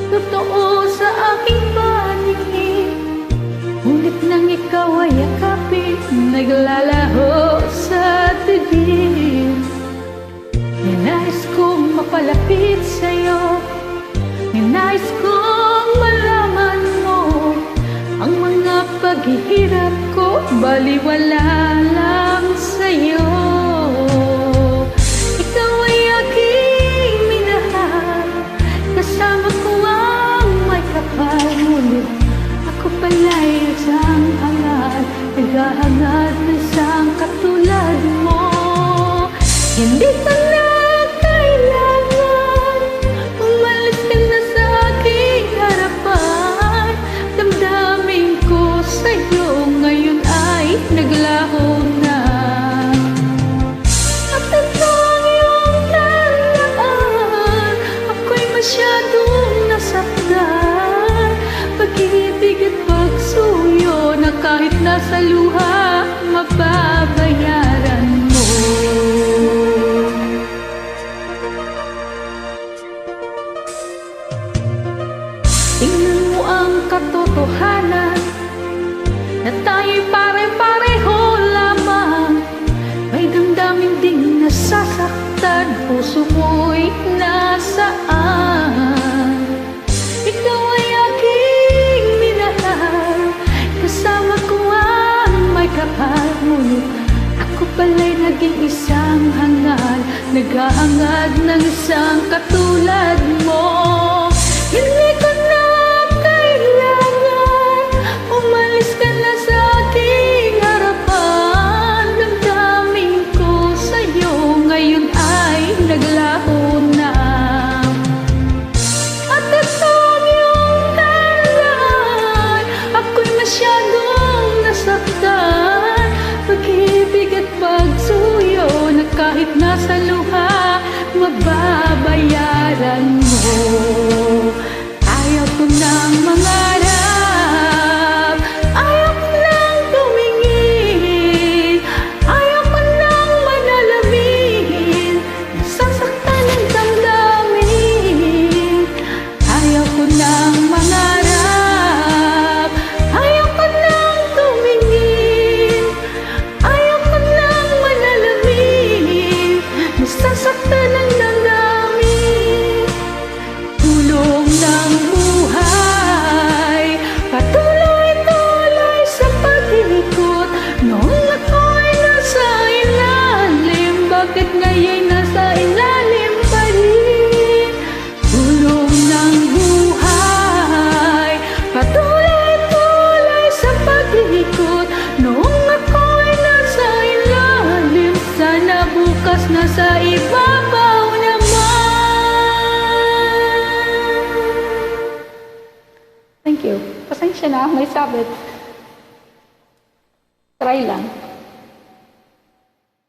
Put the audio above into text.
totoo sa aking paningin. Ngunit nang ikaw ay yakapin, naglalaho sa dilim. Ninais kong mapalapit sa'yo, ninais kong malaman mo ang mga paghihirap ko, baliwala lang sa'yo. Ikaw ay aking minahal, kasama ko ang may kapal. Ngunit ako pala'y isang hangal, naghahangad na isang katulad mo. Hindi ka na kailangan umalis ka na sa aking harapan. Damdamin ko sa'yo ngayon ay naglaho na. At ito ang iyong tandaan, ako'y masyadong nasaktan. Pag-ibig at pagsuyo na kahit nasa luha, mababayaran mo. Tingnan mo ang katotohanan na tayo'y pare-pareho lamang. May damdamin ding nasasaktan, puso mo'y nasaan. Ikaw ay aking minahal, kasama ko ang may kapal. Ngunit ako pala'y naging isang hangal, naghahangad ng isang katulad mo. Hindi ko na kailangan umalis ka na sa aking harapan. Damdamin ko sa'yo ngayon ay naglaho na. At ito ang iyong tandaan, ako'y masyadong nasaktan. Pag-ibig at pagsuyo na kahit nasa luha, mababayaran mo. Ayaw ko nang mangarap, ayaw ko nang tumingin, ayaw ko nang manalamin, nasasaktan ang damdamin. Ayaw ko nang mangarap, ayaw ko nang tumingin, ayaw ko nang manalamin, nasasaktan ang damdamin. Tulong ng buhay, patuloy-tuloy sa pag-ikot. Noong ako'y nasa ilalim, bakit ngayon nasa ilalim pa rin? Tulong ng buhay, patuloy-tuloy sa pag-ikot. Noong ako'y nasa ilalim, sana bukas nasa ibabaw naman. Thank you. Pasensya na, may sabit. Try lang.